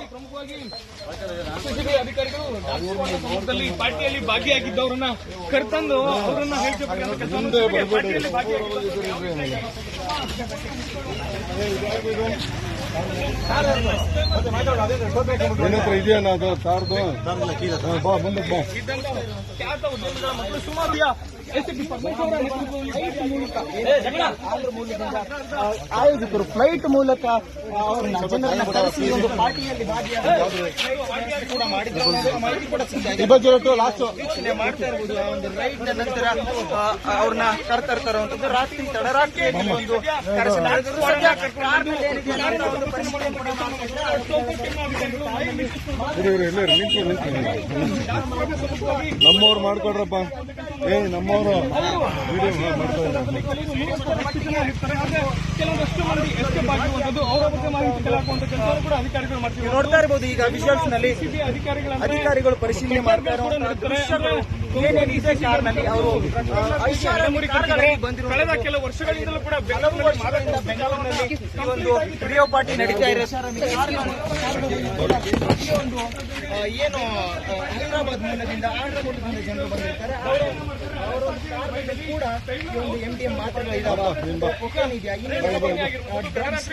ಪ್ರಮುಖವಾಗಿ ಅಧಿಕಾರಿಗಳು ಪಾರ್ಟಿಯಲ್ಲಿ ಭಾಗಿಯಾಗಿದ್ದವರನ್ನ ಕರೆತಂದು ಅವರನ್ನ ಪಾರ್ಟಿಯಲ್ಲಿ ಇದೆಯಾ ಅದು ಕಾರ್ದು ಮುಂದೆ ಖ್ಯಾತ ಉದ್ಯಮಿಗಳ ಮತ್ತು ಸುಮಾರು ಆಯೋಜಕರು ಫ್ಲೈಟ್ ಮೂಲಕ ಅವರನ್ನ ಜನರನ್ನ ಕರೆಸಿ ಒಂದು ಪಾರ್ಟಿಯಲ್ಲಿ ಕೂಡ ಮಾಡಿದ್ರು ಲಾಸ್ಟ್ ಮಾಡ್ತಾ ಇರ್ಬೋದು. ಒಂದು ರೈಡ್ ನಂತರ ಅವ್ರನ್ನ ಕರ್ತಾ ಇರುವಂತದ್ದು ರಾತ್ರಿ ತಡರಾತ್ರಿಯಲ್ಲಿ ಒಂದು ನಮ್ಮವ್ರು ಮಾಡ್ಕೊಡ್ರಪ್ಪ. ನಮ್ಮವರು ಕೆಲವೊಂದಷ್ಟು ಮಂದಿ ಎಸ್ಕೇಪ್ ಆಗಿರುವಂತದ್ದು ಅವರ ಬಗ್ಗೆ ಮಾಹಿತಿ ಕಲಾಕುವಂತ ಕೆಲಸವನ್ನು ಕೂಡ ಅಧಿಕಾರಿಗಳು ಮಾಡ್ತೀವಿ. ನೋಡ್ತಾ ಇರಬಹುದು ಈಗ ವಿಜುವಲ್ಸ್ ನಲ್ಲಿ ಅಧಿಕಾರಿಗಳು ಪರಿಶೀಲನೆ ಮಾಡ್ತಾ ಏನೇನಿದೆ ಕಾರ್ನಲ್ಲಿ ಅವರು ಕಳೆದ ಕೆಲವು ವರ್ಷಗಳಿಂದಲೂ ಕೂಡ ಬೆಂಗಳೂರಿನಲ್ಲಿ ಈ ಒಂದು ರಿಯೋ ಪಾರ್ಟಿ ನಡೀತಾ ಇದೆ. ಒಂದು ಏನು ಹೈದರಾಬಾದ್ ಮೂಲದಿಂದ ಆಂಧ್ರಪ್ರದೇಶದಿಂದ ಜನರು ಬಂದಿರ್ತಾರೆ. ಅವರ ಕೂಡ ಈ ಒಂದು MDMA ಮಾತ್ರೆಗಳಿದಾವ, ಕೊಕೇನ್ ಇದೆಯಾ, ಡ್ರಗ್ಸ್